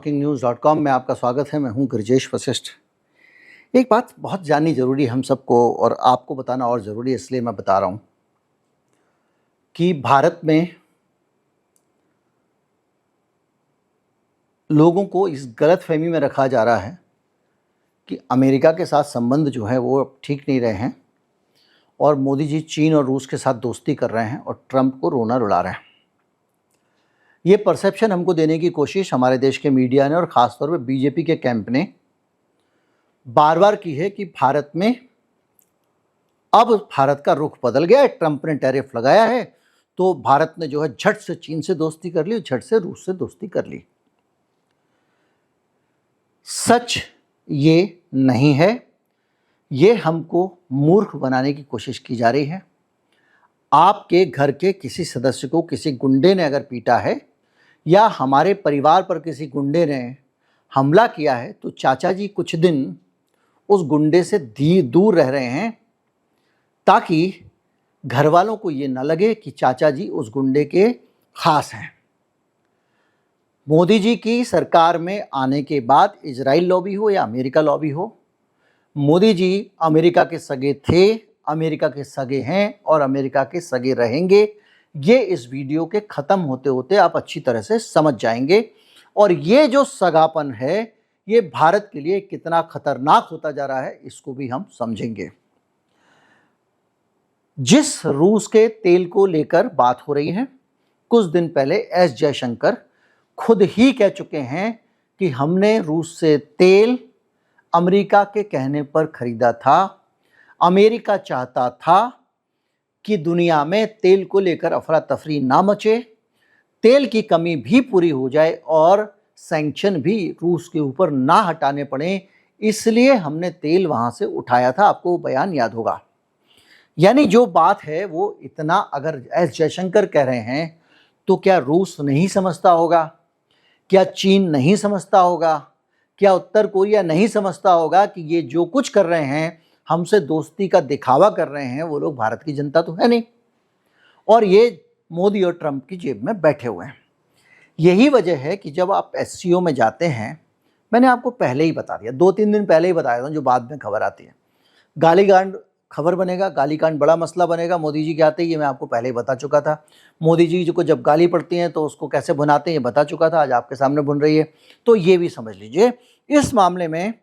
talkingnews.com में आपका स्वागत है। मैं हूं गिरिजेश वशिष्ठ। एक बात बहुत जाननी ज़रूरी है हम सबको और आपको बताना और ज़रूरी है, इसलिए मैं बता रहा हूं कि भारत में लोगों को इस गलतफहमी में रखा जा रहा है कि अमेरिका के साथ संबंध जो है वो अब ठीक नहीं रहे हैं और मोदी जी चीन और रूस के साथ दोस्ती कर रहे हैं और ट्रंप को रोना रुला रहे हैं। ये परसेप्शन हमको देने की कोशिश हमारे देश के मीडिया ने और ख़ास तौर पे बीजेपी के कैंप ने बार बार की है कि भारत में अब भारत का रुख बदल गया है। ट्रंप ने टैरिफ लगाया है तो भारत ने जो है झट से चीन से दोस्ती कर ली, झट से रूस से दोस्ती कर ली। सच ये नहीं है, ये हमको मूर्ख बनाने की कोशिश की जा रही है। आपके घर के किसी सदस्य को किसी गुंडे ने अगर पीटा है या हमारे परिवार पर किसी गुंडे ने हमला किया है तो चाचा जी कुछ दिन उस गुंडे से दूर रह रहे हैं ताकि घर वालों को ये न लगे कि चाचा जी उस गुंडे के खास हैं। मोदी जी की सरकार में आने के बाद इजराइल लॉबी हो या अमेरिका लॉबी हो, मोदी जी अमेरिका के सगे थे, अमेरिका के सगे हैं और अमेरिका के सगे रहेंगे। ये इस वीडियो के ख़त्म होते होते आप अच्छी तरह से समझ जाएंगे और ये जो सगापन है ये भारत के लिए कितना खतरनाक होता जा रहा है इसको भी हम समझेंगे। जिस रूस के तेल को लेकर बात हो रही है, कुछ दिन पहले एस जयशंकर खुद ही कह चुके हैं कि हमने रूस से तेल अमेरिका के कहने पर खरीदा था। अमेरिका चाहता था कि दुनिया में तेल को लेकर अफरा तफरी ना मचे, तेल की कमी भी पूरी हो जाए और सैंक्शन भी रूस के ऊपर ना हटाने पड़े, इसलिए हमने तेल वहाँ से उठाया था। आपको वो बयान याद होगा। यानी जो बात है वो इतना अगर एस जयशंकर कह रहे हैं तो क्या रूस नहीं समझता होगा? क्या चीन नहीं समझता होगा? क्या उत्तर कोरिया नहीं समझता होगा कि ये जो कुछ कर रहे हैं, हमसे दोस्ती का दिखावा कर रहे हैं, वो लोग भारत की जनता तो है नहीं और ये मोदी और ट्रंप की जेब में बैठे हुए हैं। यही वजह है कि जब आप एससीओ में जाते हैं, मैंने आपको पहले ही बता दिया, 2-3 दिन पहले ही बताया था, जो बाद में खबर आती है, गालीकांड खबर बनेगा, गालीकांड बड़ा मसला बनेगा मोदी जी के आते ही, ये मैं आपको पहले ही बता चुका था। मोदी जी को जब गाली पड़ती हैं तो उसको कैसे भुनाते हैं ये बता चुका था, आज आपके सामने भुन रही है। तो ये भी समझ लीजिए, इस मामले में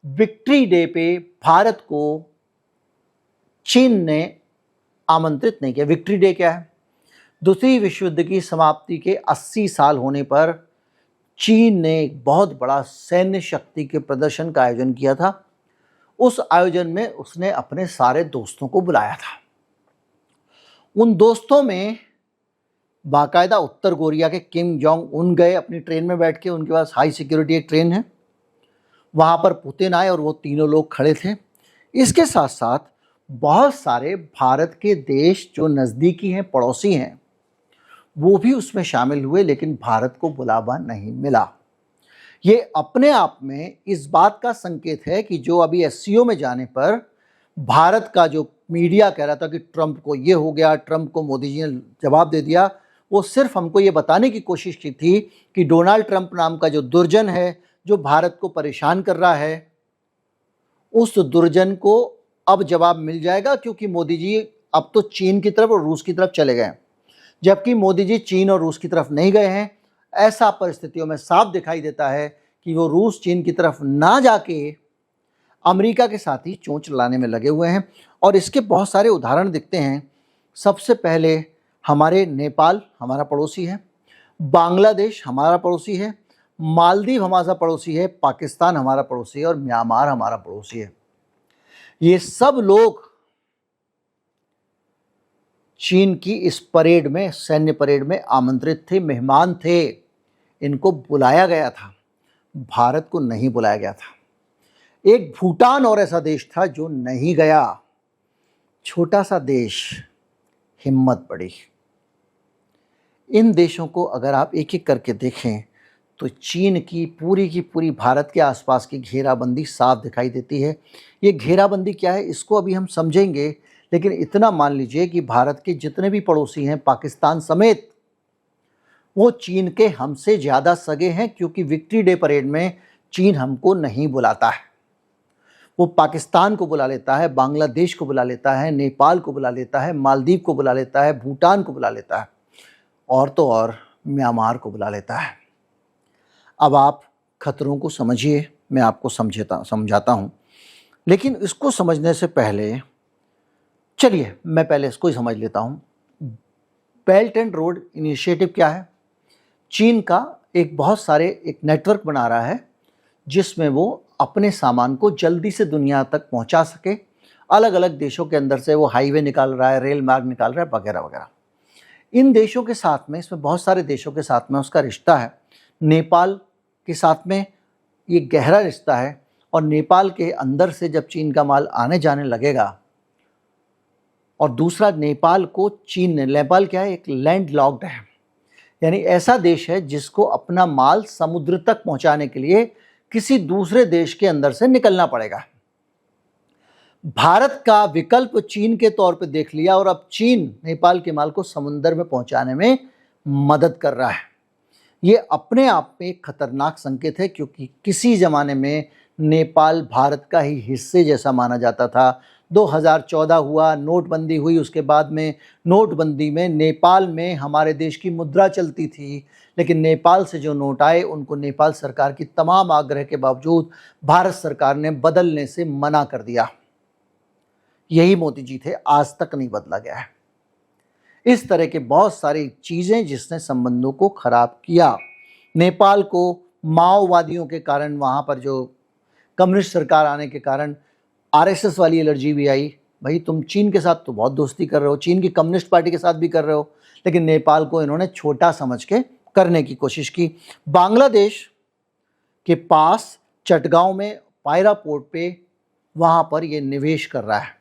विक्ट्री डे पे भारत को चीन ने आमंत्रित नहीं किया। विक्ट्री डे क्या है? दूसरी विश्व युद्ध की समाप्ति के 80 साल होने पर चीन ने एक बहुत बड़ा सैन्य शक्ति के प्रदर्शन का आयोजन किया था। उस आयोजन में उसने अपने सारे दोस्तों को बुलाया था। उन दोस्तों में बाकायदा उत्तर कोरिया के किम जोंग उन गए अपनी ट्रेन में बैठ के, उनके पास हाई सिक्योरिटी एक ट्रेन है। वहाँ पर पुतिन आए और वो तीनों लोग खड़े थे। इसके साथ साथ बहुत सारे भारत के देश जो नज़दीकी हैं, पड़ोसी हैं, वो भी उसमें शामिल हुए, लेकिन भारत को बुलावा नहीं मिला। ये अपने आप में इस बात का संकेत है कि जो अभी एससीओ में जाने पर भारत का जो मीडिया कह रहा था कि ट्रंप को ये हो गया, ट्रंप को मोदी जी ने जवाब दे दिया, वो सिर्फ हमको ये बताने की कोशिश की थी कि डोनाल्ड ट्रंप नाम का जो दुर्जन है, जो भारत को परेशान कर रहा है, उस दुर्जन को अब जवाब मिल जाएगा, क्योंकि मोदी जी अब तो चीन की तरफ और रूस की तरफ चले गए, जबकि मोदी जी चीन और रूस की तरफ नहीं गए हैं। ऐसा परिस्थितियों में साफ दिखाई देता है कि वो रूस चीन की तरफ ना जाके अमेरिका के साथ ही चोंच लाने में लगे हुए हैं और इसके बहुत सारे उदाहरण दिखते हैं। सबसे पहले हमारे नेपाल हमारा पड़ोसी है, बांग्लादेश हमारा पड़ोसी है, मालदीव हमारा पड़ोसी है, पाकिस्तान हमारा पड़ोसी है और म्यांमार हमारा पड़ोसी है। ये सब लोग चीन की इस परेड में, सैन्य परेड में आमंत्रित थे, मेहमान थे, इनको बुलाया गया था। भारत को नहीं बुलाया गया था। एक भूटान और ऐसा देश था जो नहीं गया। छोटा सा देश, हिम्मत बड़ी। इन देशों को अगर आप एक एक करके देखें तो चीन की पूरी भारत के आसपास की घेराबंदी साफ दिखाई देती है। ये घेराबंदी क्या है इसको अभी हम समझेंगे, लेकिन इतना मान लीजिए कि भारत के जितने भी पड़ोसी हैं, पाकिस्तान समेत, वो चीन के हमसे ज़्यादा सगे हैं, क्योंकि विक्ट्री डे परेड में चीन हमको नहीं बुलाता है। वो पाकिस्तान को बुला लेता है, बांग्लादेश को बुला लेता है, नेपाल को बुला लेता है, मालदीव को बुला लेता है, भूटान को बुला लेता है, और तो और म्यांमार को बुला लेता है। अब आप खतरों को समझिए, मैं आपको समझाता हूँ। लेकिन इसको समझने से पहले चलिए मैं पहले इसको ही समझ लेता हूँ। बेल्ट एंड रोड इनिशिएटिव क्या है? चीन का एक नेटवर्क बना रहा है जिसमें वो अपने सामान को जल्दी से दुनिया तक पहुंचा सके। अलग अलग देशों के अंदर से वो हाईवे निकाल रहा है, रेल मार्ग निकाल रहा है, वगैरह वगैरह। इन देशों के साथ में, इसमें बहुत सारे देशों के साथ में उसका रिश्ता है। नेपाल के साथ में ये गहरा रिश्ता है, और नेपाल के अंदर से जब चीन का माल आने जाने लगेगा, और दूसरा नेपाल क्या है, एक लैंड लॉक्ड है, यानी ऐसा देश है जिसको अपना माल समुद्र तक पहुंचाने के लिए किसी दूसरे देश के अंदर से निकलना पड़ेगा। भारत का विकल्प चीन के तौर पे देख लिया, और अब चीन नेपाल के माल को समुद्र में पहुंचाने में मदद कर रहा है। ये अपने आप में एक खतरनाक संकेत है, क्योंकि किसी ज़माने में नेपाल भारत का ही हिस्से जैसा माना जाता था। 2014 हुआ, नोटबंदी हुई, उसके बाद में नोटबंदी में नेपाल में हमारे देश की मुद्रा चलती थी, लेकिन नेपाल से जो नोट आए उनको नेपाल सरकार की तमाम आग्रह के बावजूद भारत सरकार ने बदलने से मना कर दिया। यही मोदी जी थे, आज तक नहीं बदला गया है। इस तरह के बहुत सारी चीज़ें जिसने संबंधों को खराब किया। नेपाल को माओवादियों के कारण, वहाँ पर जो कम्युनिस्ट सरकार आने के कारण आरएसएस वाली एलर्जी भी आई। भाई तुम चीन के साथ तो बहुत दोस्ती कर रहे हो, चीन की कम्युनिस्ट पार्टी के साथ भी कर रहे हो, लेकिन नेपाल को इन्होंने छोटा समझ के करने की कोशिश की। बांग्लादेश के पास चटगांव में पायरा पोर्ट पे, वहाँ पर ये निवेश कर रहा है।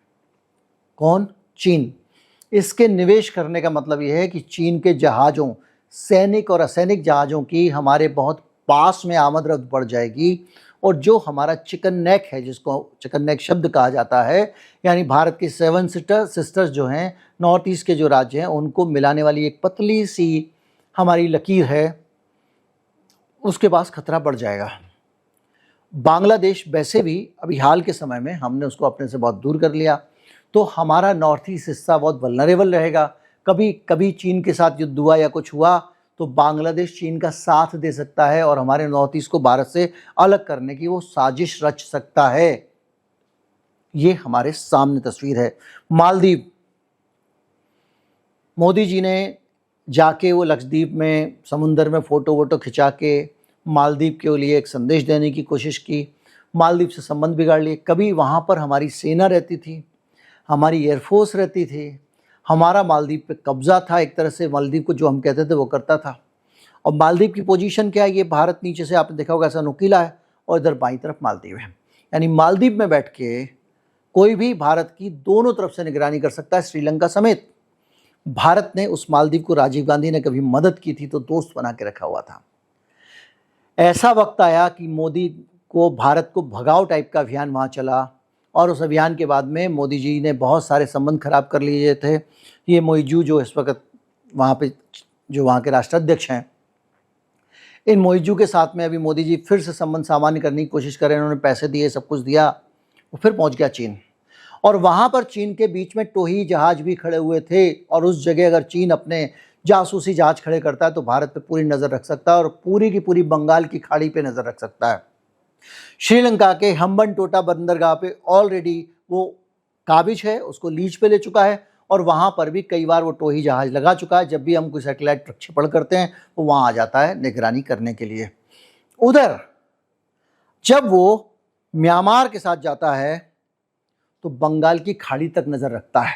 कौन? चीन। इसके निवेश करने का मतलब ये है कि चीन के जहाज़ों, सैनिक और असैनिक जहाज़ों की हमारे बहुत पास में आमद रफ्त बढ़ जाएगी, और जो हमारा चिकन नेक है, जिसको चिकन नेक शब्द कहा जाता है, यानी भारत की 7 सिस्टर्स जो हैं, नॉर्थ ईस्ट के जो राज्य हैं, उनको मिलाने वाली एक पतली सी हमारी लकीर है, उसके पास खतरा बढ़ जाएगा। बांग्लादेश वैसे भी अभी हाल के समय में हमने उसको अपने से बहुत दूर कर लिया, तो हमारा नॉर्थ ईस्ट हिस्सा बहुत वल्नरेबल रहेगा। कभी चीन के साथ युद्ध हुआ या कुछ हुआ तो बांग्लादेश चीन का साथ दे सकता है, और हमारे नॉर्थ ईस्ट को भारत से अलग करने की वो साजिश रच सकता है। ये हमारे सामने तस्वीर है। मालदीव, मोदी जी ने जाके वो लक्षद्वीप में समुंदर में फ़ोटो वोटो खिंचा के मालदीव के लिए एक संदेश देने की कोशिश की। मालदीव से संबंध बिगाड़ लिए। कभी वहाँ पर हमारी सेना रहती थी, हमारी एयरफोर्स रहती थी, हमारा मालदीव पे कब्ज़ा था। एक तरह से मालदीव को जो हम कहते थे वो करता था। और मालदीव की पोजीशन क्या है? ये भारत नीचे से आपने देखा होगा ऐसा नुकीला है, और इधर बाईं तरफ मालदीव है। यानी मालदीव में बैठ के कोई भी भारत की दोनों तरफ से निगरानी कर सकता है, श्रीलंका समेत। भारत ने उस मालदीव को, राजीव गांधी ने कभी मदद की थी तो दोस्त बना के रखा हुआ था। ऐसा वक्त आया कि मोदी को, भारत को भगाओ टाइप का अभियान वहाँ चला, और उस अभियान के बाद में मोदी जी ने बहुत सारे संबंध खराब कर लिए थे। ये मोइजू जो इस वक्त वहाँ पे, जो वहाँ के राष्ट्राध्यक्ष हैं, इन मोइजू के साथ में अभी मोदी जी फिर से संबंध सामान्य करने की कोशिश कर रहे हैं। उन्होंने पैसे दिए, सब कुछ दिया, वो फिर पहुँच गया चीन। और वहाँ पर चीन के बीच में टोही जहाज़ भी खड़े हुए थे, और उस जगह अगर चीन अपने जासूसी जहाज़ खड़े करता है तो भारत पे पूरी नज़र रख सकता है, और पूरी की पूरी बंगाल की खाड़ी पे नज़र रख सकता है। श्रीलंका के हम्बनटोटा बंदरगाह पे ऑलरेडी वो काबिज है, उसको लीज पे ले चुका है, और वहाँ पर भी कई बार वो टोही जहाज़ लगा चुका है। जब भी हम कोई सैटेलाइट प्रक्षेपण करते हैं वो वहाँ आ जाता है निगरानी करने के लिए। उधर जब वो म्यांमार के साथ जाता है तो बंगाल की खाड़ी तक नज़र रखता है।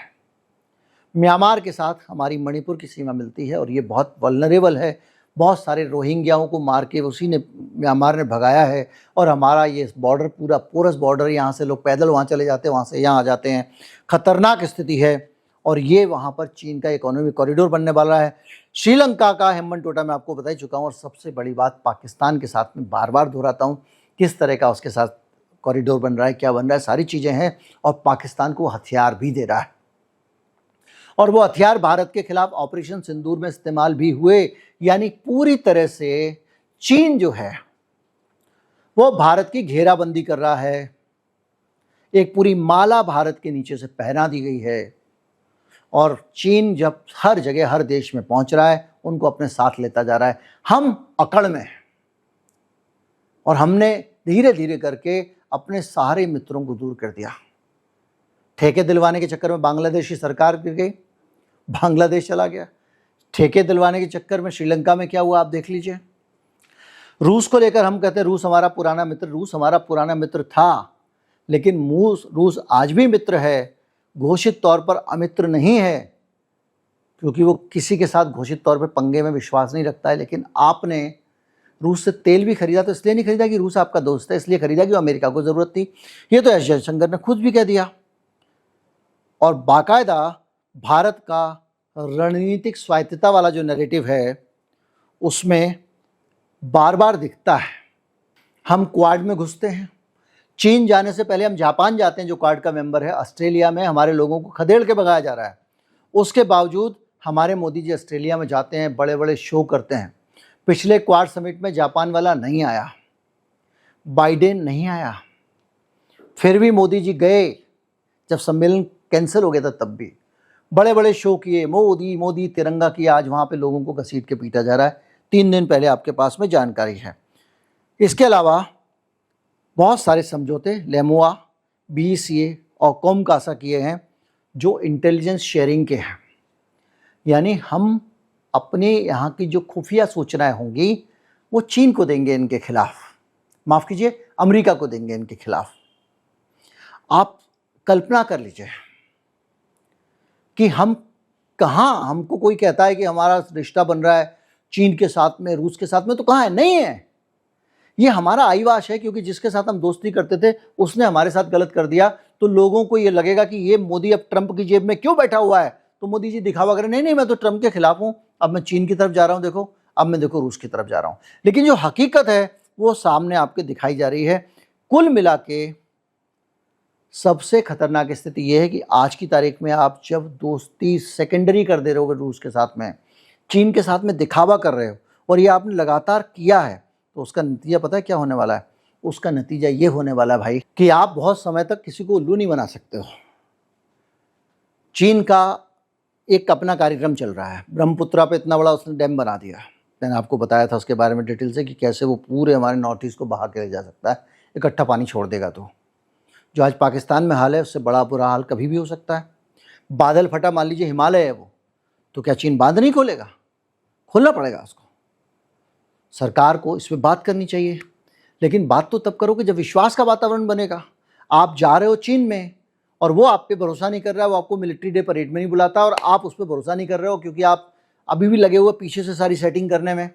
म्यांमार के साथ हमारी मणिपुर की सीमा मिलती है, और ये बहुत वल्नरेबल है। बहुत सारे रोहिंग्याओं को मार के उसी ने, म्यांमार ने भगाया है, और हमारा ये बॉर्डर पूरा पोरस बॉर्डर, यहाँ से लोग पैदल वहाँ चले जाते हैं, वहाँ से यहाँ आ जाते हैं। खतरनाक स्थिति है, और ये वहाँ पर चीन का इकोनॉमिक कॉरिडोर बनने वाला है। श्रीलंका का हम्बनटोटा मैं आपको बता ही चुका हूँ, और सबसे बड़ी बात पाकिस्तान के साथ में बार बार दोहराता हूँ, किस तरह का उसके साथ कॉरिडोर बन रहा है, क्या बन रहा है, सारी चीज़ें हैं, और पाकिस्तान को हथियार भी दे रहा है। और वो हथियार भारत के खिलाफ ऑपरेशन सिंदूर में इस्तेमाल भी हुए। यानी पूरी तरह से चीन जो है वो भारत की घेराबंदी कर रहा है, एक पूरी माला भारत के नीचे से पहना दी गई है और चीन जब हर जगह हर देश में पहुंच रहा है उनको अपने साथ लेता जा रहा है। हम अकड़ में हैं और हमने धीरे धीरे करके अपने सारे मित्रों को दूर कर दिया। ठेके दिलवाने के चक्कर में बांग्लादेश की सरकार गिर गई, बांग्लादेश चला गया। ठेके दिलवाने के चक्कर में श्रीलंका में क्या हुआ आप देख लीजिए। रूस को लेकर हम कहते हैं रूस हमारा पुराना मित्र, रूस हमारा पुराना मित्र था, लेकिन रूस आज भी मित्र है, घोषित तौर पर अमित्र नहीं है, क्योंकि वो किसी के साथ घोषित तौर पर पंगे में विश्वास नहीं रखता है। लेकिन आपने रूस से तेल भी खरीदा तो इसलिए नहीं खरीदा कि रूस आपका दोस्त है, इसलिए खरीदा कि अमेरिका को ज़रूरत थी। ये तो एस जयशंकर ने खुद भी कह दिया और बाकायदा भारत का रणनीतिक स्वायत्तता वाला जो नैरेटिव है उसमें बार बार दिखता है। हम क्वाड में घुसते हैं, चीन जाने से पहले हम जापान जाते हैं जो क्वाड का मेंबर है। ऑस्ट्रेलिया में हमारे लोगों को खदेड़ के भगाया जा रहा है, उसके बावजूद हमारे मोदी जी ऑस्ट्रेलिया में जाते हैं, बड़े बड़े शो करते हैं। पिछले क्वाड समिट में जापान वाला नहीं आया, बाइडेन नहीं आया, फिर भी मोदी जी गए। जब सम्मेलन कैंसिल हो गया था तब भी बड़े बड़े शो किए, मोदी मोदी तिरंगा किया। आज वहाँ पे लोगों को घसीट के पीटा जा रहा है। 3 दिन पहले आपके पास में जानकारी है। इसके अलावा बहुत सारे समझौते लेमुआ, BCA और कोमकासा किए हैं जो इंटेलिजेंस शेयरिंग के हैं। यानी हम अपने यहाँ की जो खुफिया सूचनाएं होंगी वो चीन को देंगे इनके खिलाफ, माफ़ कीजिए अमेरिका को देंगे इनके खिलाफ। आप कल्पना कर लीजिए कि हम कहाँ, हमको कोई कहता है कि हमारा रिश्ता बन रहा है चीन के साथ में, रूस के साथ में, तो कहाँ है? नहीं है। ये हमारा आईवाश है, क्योंकि जिसके साथ हम दोस्ती करते थे उसने हमारे साथ गलत कर दिया तो लोगों को ये लगेगा कि ये मोदी अब ट्रंप की जेब में क्यों बैठा हुआ है, तो मोदी जी दिखावा करें, नहीं नहीं मैं तो ट्रंप के खिलाफ हूँ, अब मैं चीन की तरफ जा रहा हूँ, देखो अब मैं देखो रूस की तरफ जा रहा हूँ। लेकिन जो हकीकत है वो सामने आपके दिखाई जा रही है। कुल मिला के सबसे खतरनाक स्थिति यह है कि आज की तारीख में आप जब दोस्ती सेकेंडरी कर दे रहे हो रूस के साथ में, चीन के साथ में दिखावा कर रहे हो, और ये आपने लगातार किया है, तो उसका नतीजा पता है क्या होने वाला है? उसका नतीजा ये होने वाला है भाई कि आप बहुत समय तक किसी को उल्लू नहीं बना सकते हो। चीन का एक अपना कार्यक्रम चल रहा है, ब्रह्मपुत्रा पे इतना बड़ा उसने डैम बना दिया। मैंने आपको बताया था उसके बारे में डिटेल से कि कैसे वो पूरे हमारे नॉर्थ ईस्ट को बहा के ले जा सकता है, इकट्ठा पानी छोड़ देगा। तो जो आज पाकिस्तान में हाल है उससे बड़ा बुरा हाल कभी भी हो सकता है। बादल फटा, मान लीजिए हिमालय है वो, तो क्या चीन बांध नहीं खोलेगा? खोलना पड़ेगा उसको। सरकार को इस पर बात करनी चाहिए, लेकिन बात तो तब करो कि जब विश्वास का वातावरण बनेगा। आप जा रहे हो चीन में और वो आप पे भरोसा नहीं कर रहा है, वो आपको मिलिट्री डे परेड में नहीं बुलाता और आप उस पर भरोसा नहीं कर रहे हो क्योंकि आप अभी भी लगे हुए पीछे से सारी सेटिंग करने में।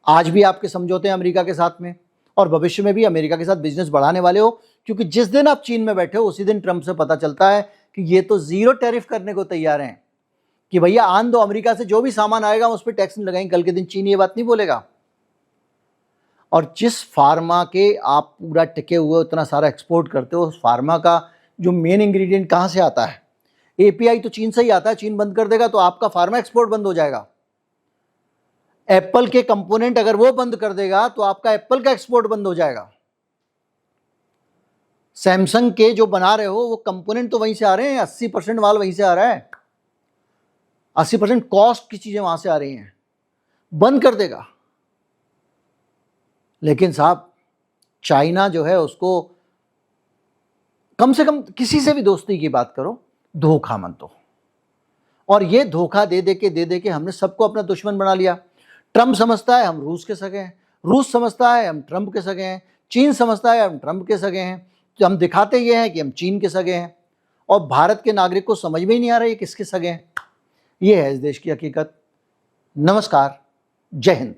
आज भी आपके समझौते हैं अमेरिका के साथ में और भविष्य में भी अमेरिका के साथ बिजनेस बढ़ाने वाले हो, क्योंकि जिस दिन आप चीन में बैठे हो उसी दिन ट्रंप से पता चलता है कि ये तो जीरो टैरिफ करने को तैयार हैं कि भैया आन दो, अमेरिका से जो भी सामान आएगा उस पर टैक्स नहीं लगाएंगे। कल के दिन चीन ये बात नहीं बोलेगा। और जिस फार्मा के आप पूरा टिके हुए उतना सारा एक्सपोर्ट करते हो, उस फार्मा का जो मेन इंग्रेडिएंट कहाँ से आता है? API तो चीन से ही आता है। चीन बंद कर देगा तो आपका फार्मा एक्सपोर्ट बंद हो जाएगा। एप्पल के कंपोनेंट अगर वो बंद कर देगा तो आपका एप्पल का एक्सपोर्ट बंद हो जाएगा। सैमसंग के जो बना रहे हो वो कंपोनेंट तो वहीं से आ रहे हैं, 80% माल वहीं से आ रहा है, 80% कॉस्ट की चीजें वहां से आ रही हैं। बंद कर देगा। लेकिन साहब चाइना जो है उसको कम से कम किसी से भी दोस्ती की बात करो, धोखा मत दो। और ये धोखा दे दे के हमने सबको अपना दुश्मन बना लिया। ट्रंप समझता है हम रूस के सगे हैं, रूस समझता है हम ट्रंप के सगे हैं, चीन समझता है हम ट्रंप के सगे हैं, तो हम दिखाते ये हैं कि हम चीन के सगे हैं और भारत के नागरिक को समझ में ही नहीं आ रहा है किसके सगे हैं। ये है इस देश की हकीकत। नमस्कार, जय हिंद।